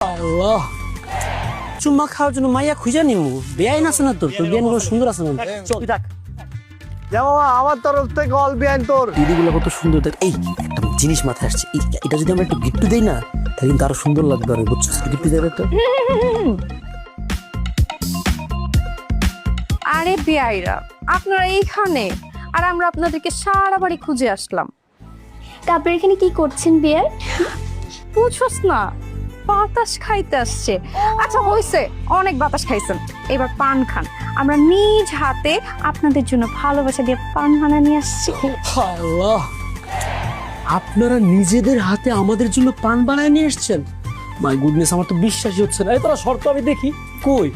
আল্লাহ চুম্মা খাওয়ার জন্য মাইয়া খুঁজে নিমু বেআইন আছে না তোর বেআইন গুলো সুন্দর আছে না চল দেখ বাবা আমার তরফ থেকে অল বিহাইন্ড তোর দিদিগুলো কত সুন্দর দেখ এই একটা জিনিস মাথায় আসছে এটা যদি আমরা একটু গিফট দেই না তাহলে কিন্তু আরো সুন্দর লাগবে আর বুঝছিস গিফট দেবে তো আরে বিয়াইরা আপনারা এইখানে আর আমরা আপনাদেরকে সারা বাড়ি খুঁজে আসলাম। তারপর এখানে কি করছেন বিয়ার? বুঝছস না বাতাস খাইতে আসছে। আচ্ছা হইছে অনেক বাতাস খাইছেন, এবার পান খান। আমরা নিজ হাতে আপনাদের জন্য ভালোবাসা দিয়ে পান বানা নিয়ে আসছি। আল্লাহ আপনারা নিজেদের হাতে আমাদের জন্য পান বানায় নিয়ে এসেছেন। মাই গুডনেস আমার তো বিশ্বাসই হচ্ছে না। এই তোরা শর্ত আমি দেখি কই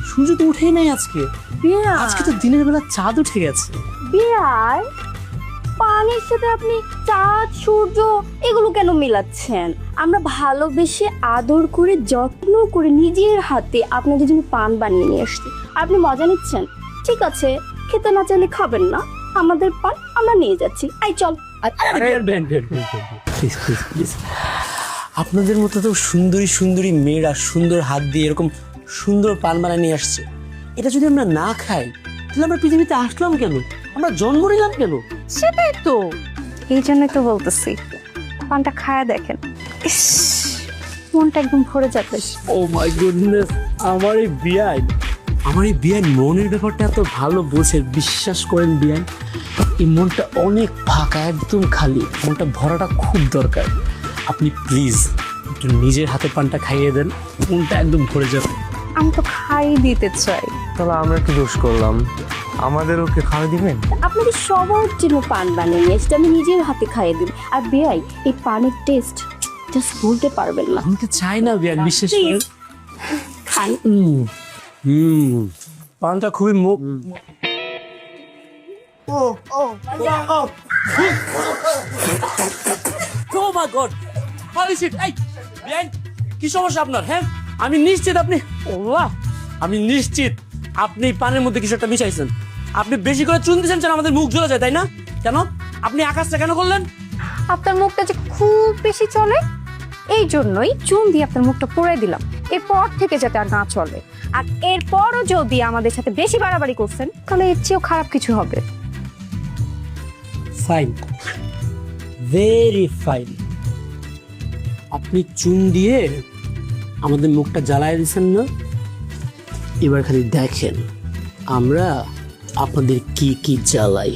সূর্য তো উঠেই নাই আজকে। আজকে তো দিনের বেলা চাঁদ উঠে গেছে। বিয়ার পানির সাথে আপনি চাঁদ সূর্য এগুলো কেন মিলাচ্ছেন? আমরা ভালোবেসে আদর করে যত্ন করে নিজের হাতে আপনাদের জন্য পান বানিয়ে নিয়ে আসছি। আপনি মজা নিচ্ছেন? ঠিক আছে, খেতে না চাইলে খাবেন না, আমাদের পান আমরা নিয়ে যাচ্ছি। আই চল। আপনাদের মতো তো সুন্দরী সুন্দরী মেয়েরা সুন্দর হাত দিয়ে এরকম সুন্দর পান বানায় নিয়ে আসছে। এটা যদি আমরা না খাই তাহলে আমরা পৃথিবীতে আসলাম কেন? আমরা জন্ম নিলাম কেন? সেটাই তো, এই জন্যই তো বলতেছি পানটা খায়া দেখেন, ইস মনটা একদম ভরে যাবে। ও মাই গুডনেস আমার এই বিয়ান মনের ব্যাপারটা এত ভালো বোঝে। বিশ্বাস করেন বিয়ান এই মনটা অনেক ফাঁকা, একদম খালি। মনটা ভরাটা খুব দরকার। আপনি প্লিজ একটু নিজের হাতে পানটা খাইয়ে দেন, মনটা একদম ভরে যাবে। আমি তো খাই দিতে চাই। তাহলে আমরা কি দোষ করলাম? আমাদেরও কি খাওয়া দিবেন? আপনাদের সবার জন্য পান বানিয়ে নিয়ে এসছি, আমি নিজের হাতে খাইয়ে দিই। আর বিয়াই এই পানের টেস্ট জাস্ট বলতে পারবেন না। আমি তো চাই না বিয়ান, বিশ্বাস করেন। খান। পানটা খুবই Oh my God! Holy shit! এই বিয়ান কি সমস্যা আপনার? হ্যাঁ আমি নিশ্চিত আপনি পানের মধ্যে কিছু একটা মিশাইছেন। আপনি বেশি করে চুন দিয়েছেন যেন আমাদের মুখ জ্বলে যায়, তাই না? কেন আপনি আকাশটা কেন করলেন? আপনার মুখটা যে খুব বেশি চলে এই জন্যই চুন দিয়ে আপনার মুখটা পুড়ে দিলাম, এরপর থেকে যাতে আর না চলে। আর এরপরও যদি আমাদের সাথে বেশি বাড়াবাড়ি করছেন তাহলে এর চেয়েও খারাপ কিছু হবে। Fine, very fine. আপনি চুন দিয়ে আমাদের মুখটা জ্বালায় দিচ্ছেন না? এবার খালি দেখেন আমরা আপনাদের কি কি জ্বালাই।